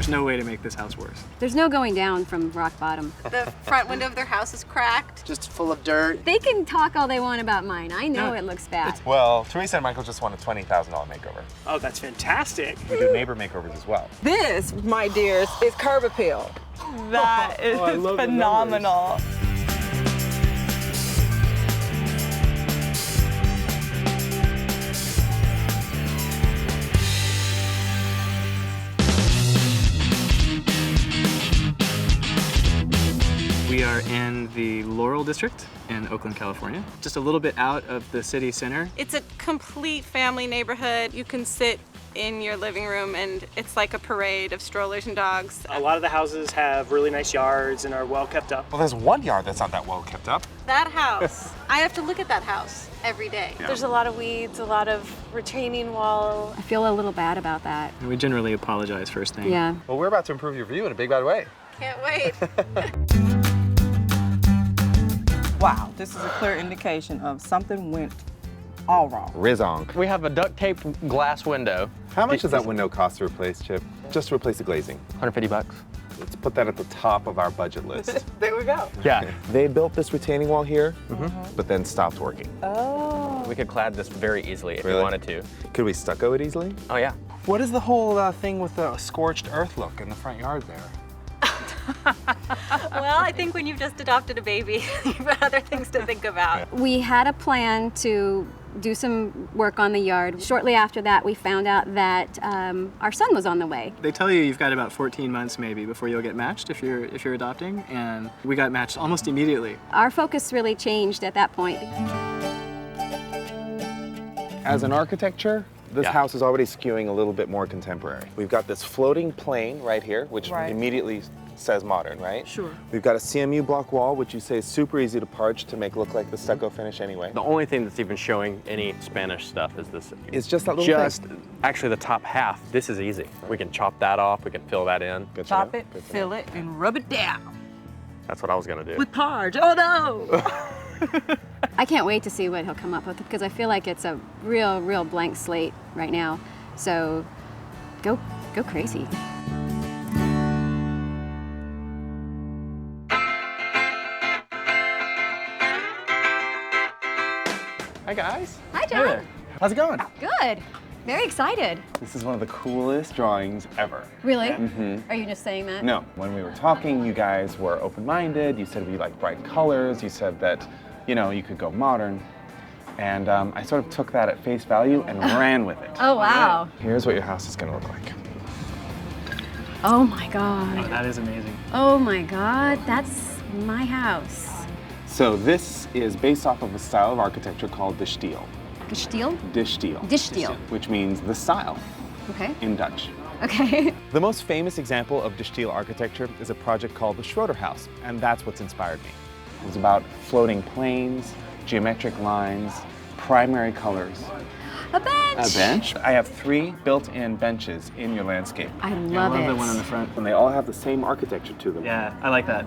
There's no way to make this house worse. There's no going down from rock bottom. The front window of their house is cracked. Just full of dirt. They can talk all they want about mine. I know it looks bad. Well, Teresa and Michael just want a $20,000 makeover. Oh, that's fantastic. We do neighbor makeovers as well. This, my dears, is curb appeal. That is phenomenal. We are in the Laurel District in Oakland, California. Just a little bit out of the city center. It's a complete family neighborhood. You can sit in your living room and it's like a parade of strollers and dogs. A lot of the houses have really nice yards and are well kept up. Well, there's one yard that's not that well kept up. That house, I have to look at that house every day. Yeah. There's a lot of weeds, a lot of retaining wall. I feel a little bad about that. And we generally apologize first thing. Yeah. Well, we're about to improve your view in a big bad way. Can't wait. Wow, this is a clear indication of something went all wrong. Rizong. We have a duct-taped glass window. How much does that window cost to replace, Chip? Just to replace the glazing. 150 bucks. Let's put that at the top of our budget list. There we go. Yeah. They built this retaining wall here, but then stopped working. Oh. We could clad this very easly if we Really? wanted to. Could we stucco it easily? Oh yeah. What is the whole thing with the scorched earth look in the front yard there? Well, I think when you've just adopted a baby, you've got other things to think about. We had a plan to do some work on the yard. Shortly after that, we found out that our son was on the way. They tell you you've got about 14 months maybe before you'll get matched if you're adopting, and we got matched almost immediately. Our focus really changed at that point. As an architecture, this Yeah. house is already skewing a little bit more contemporary. We've got this floating plane right here, which Right. immediately says modern, right? Sure. We've got a CMU block wall, which you say is super easy to parch to make look like the stucco finish anyway. The only thing that's even showing any Spanish stuff is this. It's just that little thing. Actually the top half, this is easy. We can chop that off, we can fill that in. Good to Chop know. it, Good to fill know. it, and rub it down. That's what I was gonna do. With Parge. Oh no! I can't wait to see what he'll come up with because I feel like it's a real blank slate right now. So go crazy. Hi guys. Hi, John. How's it going? Good. Very excited. This is one of the coolest drawings ever. Really? Mm-hmm. Are you just saying that? No, when we were talking, you guys were open-minded. You said we like bright colors. You said that, you know, you could go modern. And I sort of took that at face value and ran with it. Oh, wow. Here's what your house is gonna look like. Oh my Oh, God. that is amazing. Oh my God, that's my house. So this is based off of a style of architecture called de stijl. Steel? De stijl. De stijl. Which means the style Okay. in Dutch. Okay. The most famous example of de stijl architecture is a project called the Schroeder House, and that's what's inspired me. It was about floating planes, geometric lines, primary colors. A bench. A bench? I have 3 built-in benches in your landscape, I I love love it. the one on the front. and they all have the same architecture to them. Yeah, I like that.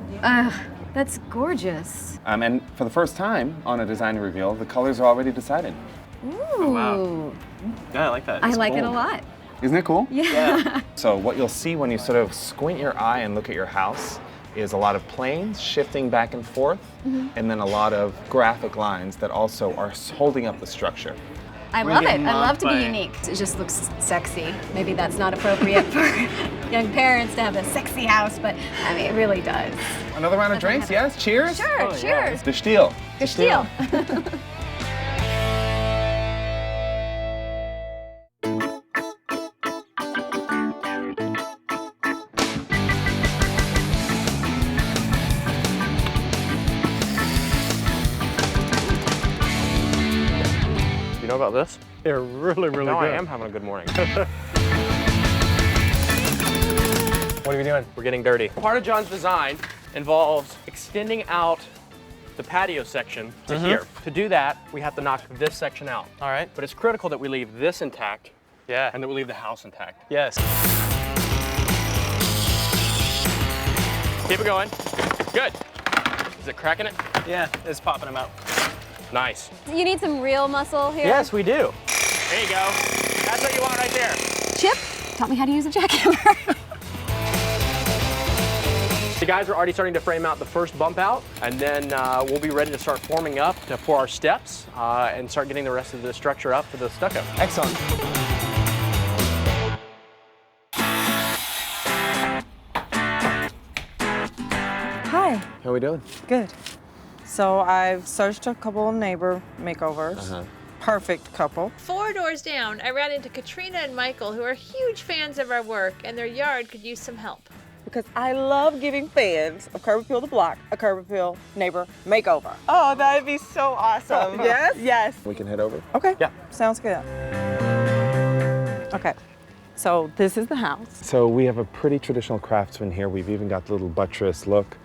That's gorgeous. And for the first time on a design reveal, the colors are already decided. Ooh. wow. Yeah, I like that. I It's like it a cool. lot. Isn't it cool? Yeah. So what you'll see when you sort of squint your eye and look at your house is a lot of planes shifting back and forth, and then a lot of graphic lines that also are holding up the structure. I We're love it. getting I love to be mobbed by- unique. It just looks sexy. Maybe that's not appropriate for young parents to have a sexy house, but I mean, it really does. Another round of drinks, yes? Cheers? Sure, Oh, yeah. cheers. De stijl. Good deal. You know about this? They're really No, good. I am having a good morning. What are we doing? We're getting dirty. Part of John's design involves extending out the patio section to here. To do that, we have to knock this section out. All right. But it's critical that we leave this intact Yeah. and that we leave the house intact. Yes. Keep it going. Good. Is it cracking it? Yeah, it's popping them out. Nice. You need some real muscle here. Yes, we do. There you go. That's what you want right there. Chip taught me how to use a jackhammer. The guys are already starting to frame out the first bump out, and then we'll be ready to start forming up for our steps and start getting the rest of the structure up for the stucco. Excellent. Hi. How are we doing? Good. So I've searched a couple of neighbor makeovers. Perfect couple. 4 doors down, I ran into Katrina and Michael, who are huge fans of our work, and their yard could use some help. Because I love giving fans of Curb Appeal the Block a Curb Appeal neighbor makeover. Oh, that'd be so awesome. Yes? Yes. We can head over. Okay. Yeah. Sounds good. Okay. So this is the house. So we have a pretty traditional craftsman here. We've even got the little buttress look.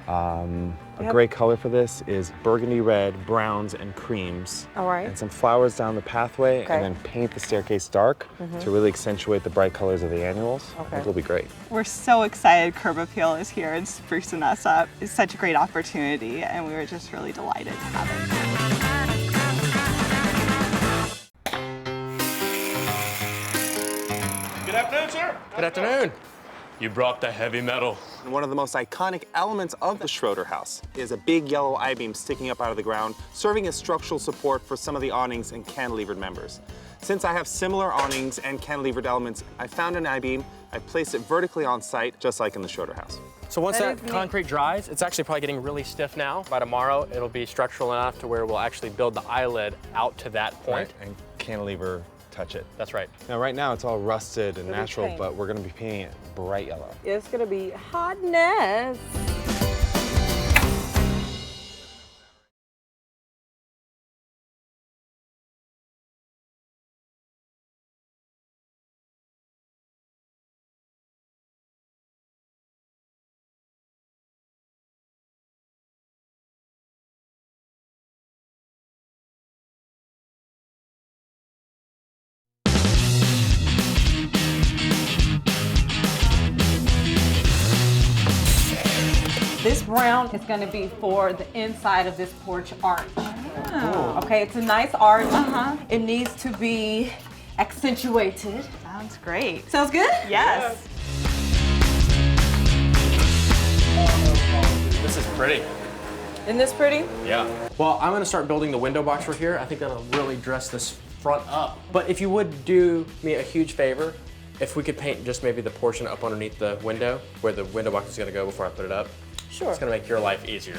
A great color for this is burgundy red, browns, and creams. All right. And some flowers down the pathway, Okay. and then paint the staircase dark to really accentuate the bright colors of the annuals. I think it'll be great. We're so excited Curb Appeal is here and sprucing us up. It's such a great opportunity, and we were just really delighted to have it. Good afternoon, sir. Good afternoon. You brought the heavy metal. And one of the most iconic elements of the Schroeder house is a big yellow I-beam sticking up out of the ground, serving as structural support for some of the awnings and cantilevered members. Since I have similar awnings and cantilevered elements, I found an I-beam, I placed it vertically on site, just like in the Schroeder house. So once that concrete dries, it's actually probably getting really stiff now. By tomorrow, it'll be structural enough to where we'll actually build the eyelid out to that point. And cantilever touch it. That's right. Now right now it's all rusted and It'll be natural, paint. but we're gonna be painting it bright yellow. It's gonna be hotness. This brown is going to be for the inside of this porch arch. Oh. Okay, it's a nice arch. It needs to be accentuated. Sounds great. Sounds good? Yes. This is pretty. Isn't this pretty? Yeah. Well, I'm gonna start building the window box for here. I think that'll really dress this front up. But if you would do me a huge favor, if we could paint just maybe the portion up underneath the window, where the window box is gonna go before I put it up. Sure. It's gonna make your life easier.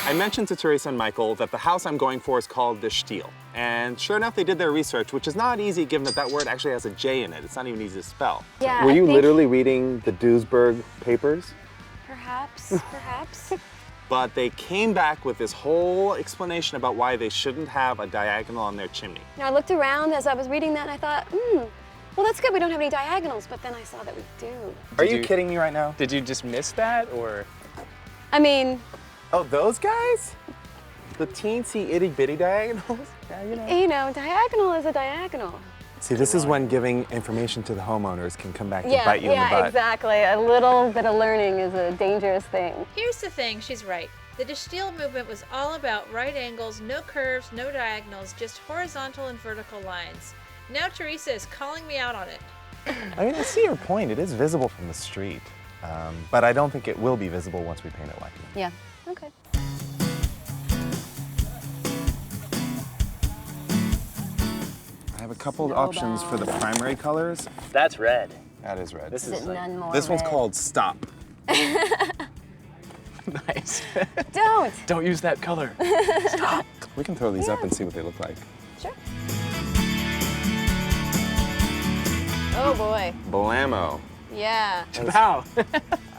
I mentioned to Teresa and Michael that the house I'm going for is called the Stiel. And sure enough, they did their research, which is not easy given that that word actually has a J in it. It's not even easy to spell. Yeah, Were I you think- literally reading the Duisburg papers? Perhaps, perhaps. But they came back with this whole explanation about why they shouldn't have a diagonal on their chimney. Now I looked around as I was reading that and I thought, well that's good, we don't have any diagonals, but then I saw that we do. Are you kidding me right now? Did you just miss that, or? I mean, Oh, those guys? The teensy itty bitty diagonals? Yeah, you know. you know, diagonal is a diagonal. See, this is when giving information to the homeowners can come back to Yeah, bite you in the butt. exactly. A little bit of learning is a dangerous thing. Here's the thing, she's right. The De Stijl movement was all about right angles, no curves, no diagonals, just horizontal and vertical lines. Now Teresa is calling me out on it. I mean, I see your point. It is visible from the street. But I don't think it will be visible once we paint it white. Yeah, okay. I have a couple of options for the primary colors. That's red. That is red. This is none more This one's red. called Stop. Nice. Don't! Don't use that color. Stop. We can throw these up and see what they look like. Sure. Oh boy. Blammo. Yeah. Wow.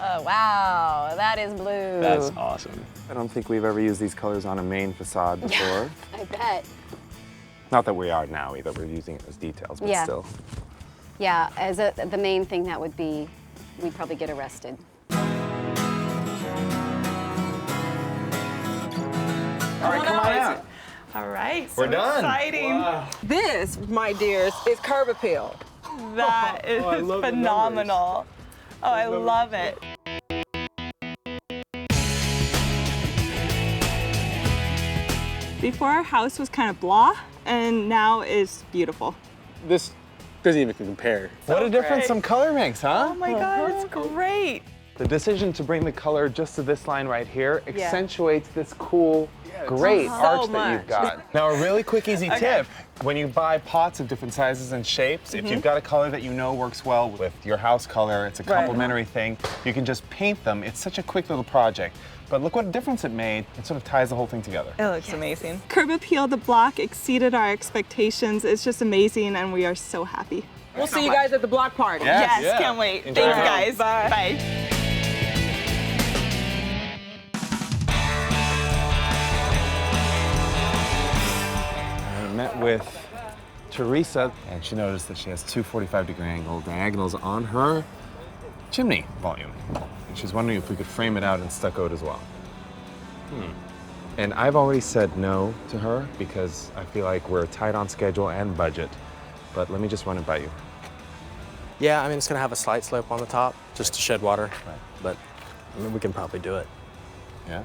Oh wow, that is blue. That's awesome. I don't think we've ever used these colors on a main facade before. I bet. Not that we are now either. We're using it as details, but Yeah. still. Yeah, as the main thing that would be, we'd probably get arrested. All right, come on out. All right. We're so done. Exciting. Wow. This, my dears, is Curb Appeal. That is I love the phenomenal. Oh, I love it. Before our house was kind of blah, and now it's beautiful. This doesn't even compare. What a difference great. some color makes, huh? Oh my God, it's great. The decision to bring the color just to this line right here accentuates this cool, great arch that you've got. Now a really quick, easy tip. When you buy pots of different sizes and shapes, if you've got a color that you know works well with your house color, it's a complementary thing, you can just paint them. It's such a quick little project. But look what a difference it made. It sort of ties the whole thing together. It looks amazing. Curb Appeal, the block exceeded our expectations. It's just amazing, and we are so happy. We'll see you guys at the block party. Yes, can't wait. Enjoy Thanks, it. guys. Bye. Bye. I met with Teresa, and she noticed that she has two 45-degree angle diagonals on her chimney volume. And she's wondering if we could frame it out in stuccoed as well. And I've already said no to her because I feel like we're tight on schedule and budget. But let me just run it by you. Yeah, I mean, it's gonna have a slight slope on the top, just to shed water. But I mean, we can probably do it. Yeah?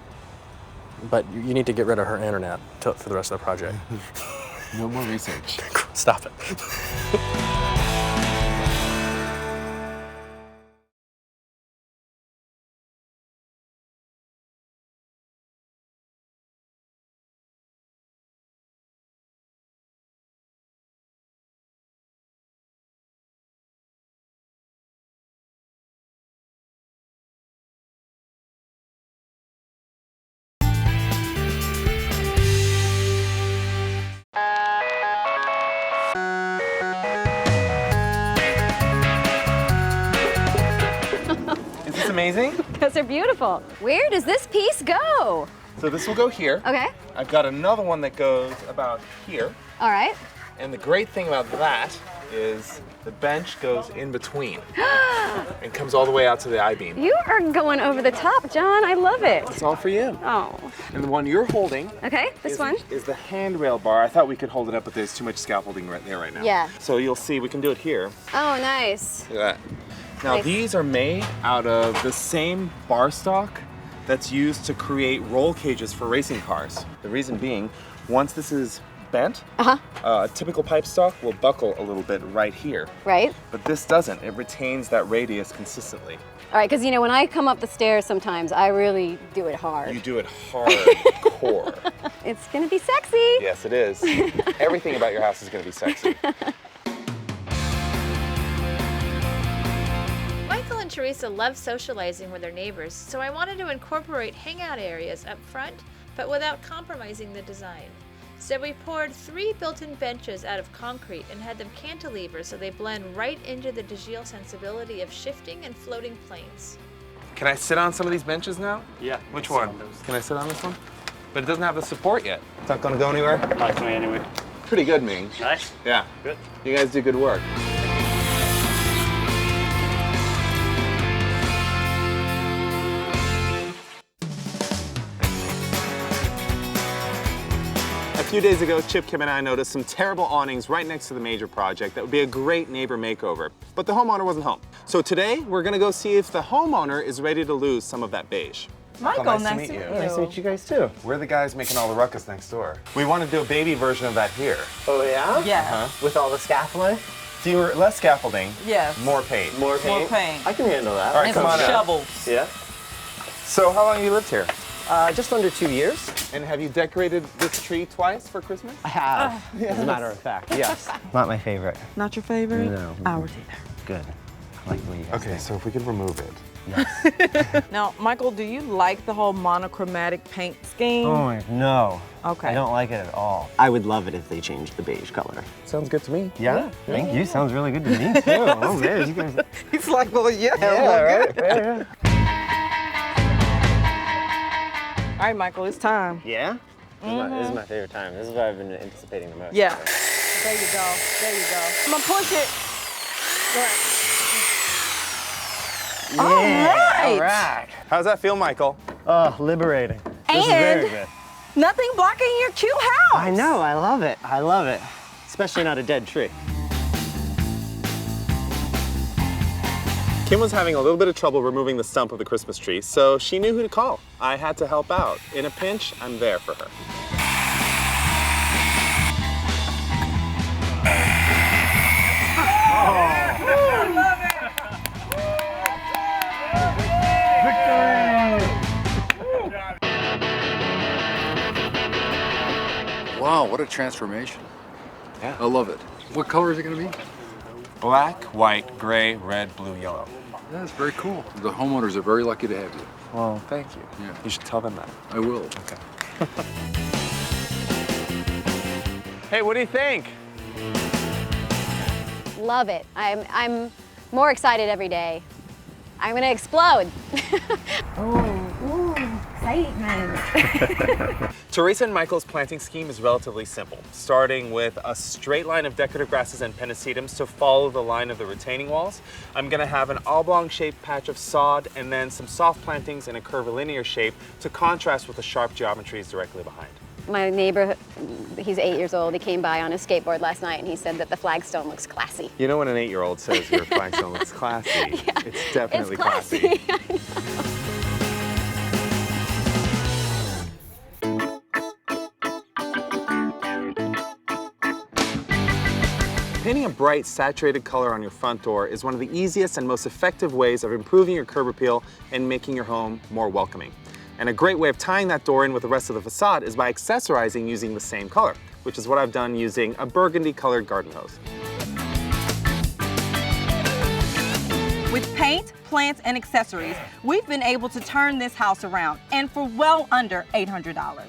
But you need to get rid of her internet for the rest of the project. No more research. Stop it. Is this amazing? Because they're beautiful. Where does this piece go? So this will go here. Okay. I've got another one that goes about here. All right. And the great thing about that is the bench goes in between and comes all the way out to the I-beam. You are going over the top, John. I love it. It's all for you. Oh. And the one you're holding Okay, this one. is the handrail bar. I thought we could hold it up, but there's too much scaffolding right there right now. Yeah. So you'll see we can do it here. Oh, nice. Look at that. Now Nice. these are made out of the same bar stock that's used to create roll cages for racing cars. The reason being, once this is bent, a typical pipe stock will buckle a little bit right here. Right. But this doesn't. It retains that radius consistently. All right, because you know, when I come up the stairs sometimes, I really do it hard. You do it hardcore. It's gonna be sexy. Yes, it is. Everything about your house is going to be sexy. Michael and Teresa love socializing with their neighbors, so I wanted to incorporate hangout areas up front, but without compromising the design. So we poured 3 built-in benches out of concrete and had them cantilever so they blend right into the DeGille sensibility of shifting and floating planes. Can I sit on some of these benches now? Yeah. Which one? Can I sit on this one? But it doesn't have the support yet. It's not going to go anywhere? Not going anywhere. Pretty good, Ming. Nice. Yeah. Good. You guys do good work. A few days ago, Chip, Kim, and I noticed some terrible awnings right next to the major project that would be a great neighbor makeover, but the homeowner wasn't home. So today, we're gonna go see if the homeowner is ready to lose some of that beige. Michael, nice to meet you. Nice to meet you guys too. We're the guys making all the ruckus next door. We want to do a baby version of that here. Oh yeah? Yeah. With all the scaffolding? Fewer, less scaffolding. Yes. More paint. More paint? More paint. I can handle that. All right, And come some on shovels. Yeah. So how long have you lived here? Just under 2 years. And have you decorated this tree twice for Christmas? I have, as a matter of fact, yes. Not my favorite. Not your favorite? No. Ours either. Good. I like the way you guys Okay, think. so if we could remove it. Yes. Now, Michael, do you like the whole monochromatic paint scheme? Oh, no. Okay. I don't like it at all. I would love it if they changed the beige color. Sounds good to me. Yeah? Thank you. Sounds really good to me, too. Oh, man. You guys... He's like, well, yeah. Yeah, right? Yeah. All right, Michael, it's time. Yeah? This is my favorite time. This is what I've been anticipating the most. Yeah. There you go. There you go. I'm gonna push it. Yeah. All right. All right. How's that feel, Michael? Oh, liberating. This is very good. Nothing blocking your cute house. I know. I love it. I love it. Especially not a dead tree. Kim was having a little bit of trouble removing the stump of the Christmas tree, so she knew who to call. I had to help out. In a pinch, I'm there for her. what a transformation. Yeah. I love it. What color is it going to be? Black, white, gray, red, blue, yellow. That's very cool. The homeowners are very lucky to have you. Well, thank you. Yeah. You should tell them that. I will. Okay. Hey, what do you think? Love it. I'm more excited every day. I'm gonna explode. Excitement. Teresa and Michael's planting scheme is relatively simple, starting with a straight line of decorative grasses and pennisetums to follow the line of the retaining walls. I'm gonna have an oblong-shaped patch of sod and then some soft plantings in a curvilinear shape to contrast with the sharp geometries directly behind. My neighbor, he's 8 years old, he came by on a skateboard last night and he said that the flagstone looks classy. You know when an 8-year-old says your flagstone looks classy, Yeah, it's definitely it's classy. Painting a bright, saturated color on your front door is one of the easiest and most effective ways of improving your curb appeal and making your home more welcoming. And a great way of tying that door in with the rest of the facade is by accessorizing using the same color, which is what I've done using a burgundy-colored garden hose. With paint, plants, and accessories, we've been able to turn this house around, and for well under $800.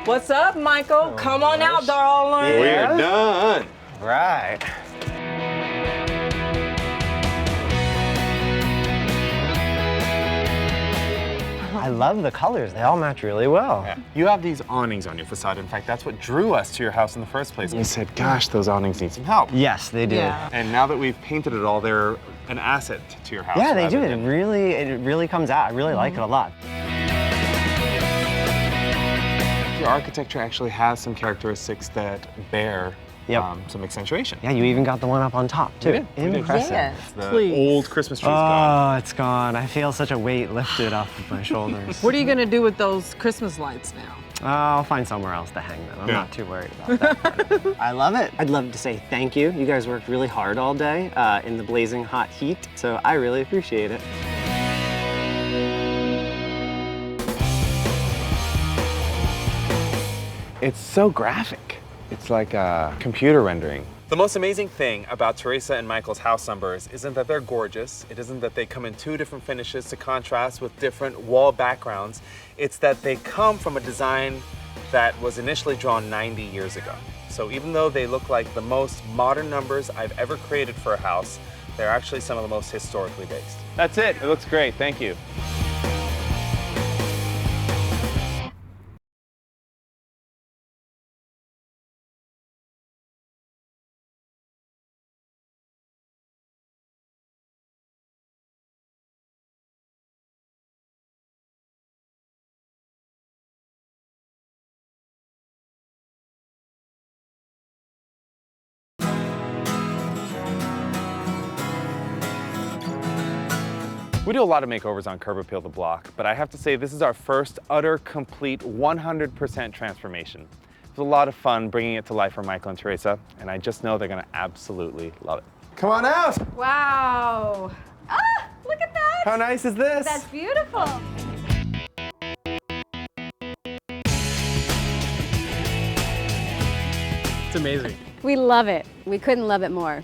What's up, Michael? Come on out, darling. We're done. Right. I love the colors. They all match really well. Yeah. You have these awnings on your facade. In fact, that's what drew us to your house in the first place. We said, gosh, those awnings need some help. Yes, they do. Yeah. And now that we've painted it all, they're an asset to your house. Yeah, they do. rather It than- really comes out. I really like it a lot. Your architecture actually has some characteristics that bear some accentuation. Yeah, you even got the one up on top, too. We did. Impressive. Yes, The please. old Christmas tree's gone. Oh, it's gone. I feel such a weight lifted off of my shoulders. What are you gonna do with those Christmas lights now? I'll find somewhere else to hang them. I'm not too worried about that part of it. I love it. I'd love to say thank you. You guys worked really hard all day in the blazing hot heat, so I really appreciate it. It's so graphic. It's like a computer rendering. The most amazing thing about Teresa and Michael's house numbers isn't that they're gorgeous. It isn't that they come in 2 different finishes to contrast with different wall backgrounds. It's that they come from a design that was initially drawn 90 years ago. So even though they look like the most modern numbers I've ever created for a house, they're actually some of the most historically based. That's it. It looks great. Thank you. We do a lot of makeovers on Curb Appeal the Block, but I have to say this is our first utter, complete, 100% transformation. It was a lot of fun bringing it to life for Michael and Teresa, and I just know they're gonna absolutely love it. Come on out! Wow. Ah, look at that. How nice is this? That's beautiful. It's amazing. We love it. We couldn't love it more.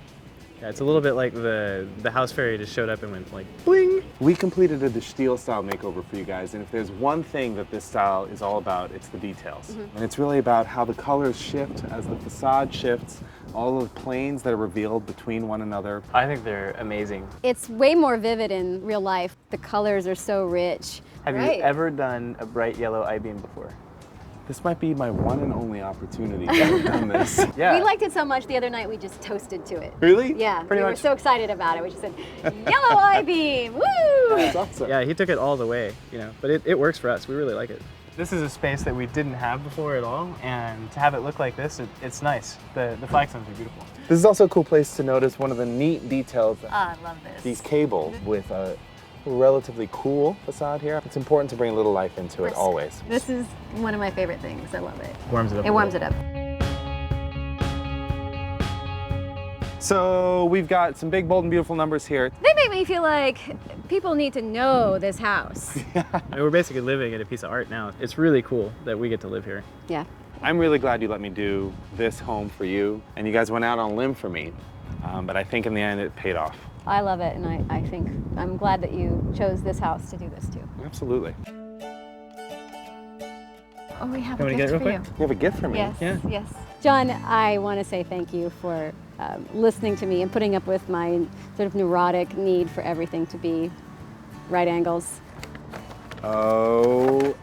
Yeah, it's a little bit like the house fairy just showed up and went like, bling! We completed a Steel style makeover for you guys, and if there's one thing that this style is all about, it's the details. And it's really about how the colors shift as the facade shifts, all of the planes that are revealed between one another. I think they're amazing. It's way more vivid in real life. The colors are so rich. Have Right. you ever done a bright yellow I-beam before? This might be my one and only opportunity to have done this. Yeah. We liked it so much the other night we just toasted to it. Really? Yeah, Pretty we were much. so excited about it. We just said, yellow I-beam, woo! That's awesome. Yeah, he took it all the way, you know, but it works for us. We really like it. This is a space that we didn't have before at all, and to have it look like this, it's nice. The flagstones are beautiful. This is also a cool place to notice one of the neat details. Oh, I love this. These cables with a relatively cool facade here. It's important to bring a little life into it always. This is one of my favorite things. I love it. Warms it up. It warms it up. So we've got some big, bold, and beautiful numbers here. They make me feel like people need to know this house. We're basically living in a piece of art now. It's really cool that we get to live here. Yeah. I'm really glad you let me do this home for you, and you guys went out on a limb for me, but I think in the end it paid off. I love it, and I think I'm glad that you chose this house to do this too. Absolutely. Oh, we have You a wanna gift get it real for quick? you. You have a gift for me? Yes, Yeah. yes. John, I want to say thank you for listening to me and putting up with my sort of neurotic need for everything to be right angles. OMG.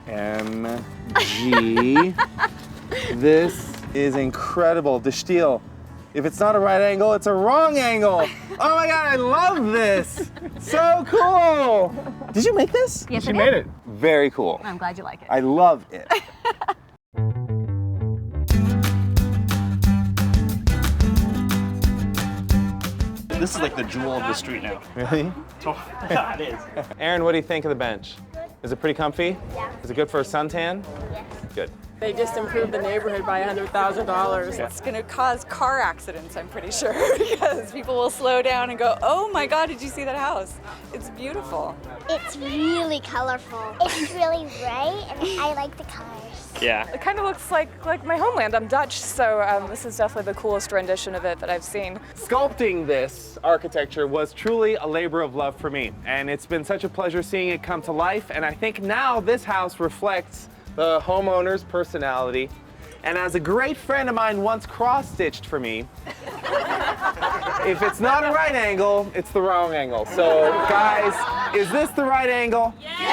This is incredible. De Stiel, if it's not a right angle, it's a wrong angle. Oh my God, I love this. So cool. Did you make this? Yes, She I did. made it. Very cool. I'm glad you like it. I love it. This is like the jewel of the street now. Really? Yeah, it is. Aaron, what do you think of the bench? Is it pretty comfy? Yeah. Is it good for a suntan? Yes. Good. They just improved the neighborhood by $100,000. Yeah. It's going to cause car accidents, I'm pretty sure, because people will slow down and go, oh my God, did you see that house? It's beautiful. It's really colorful. It's really bright, and I like the colors. Yeah. It kind of looks like my homeland. I'm Dutch, so this is definitely the coolest rendition of it that I've seen. Sculpting this architecture was truly a labor of love for me, and it's been such a pleasure seeing it come to life, and I think now this house reflects the homeowner's personality. And as a great friend of mine once cross-stitched for me, if it's not a right angle, it's the wrong angle. So guys, is this the right angle? Yeah!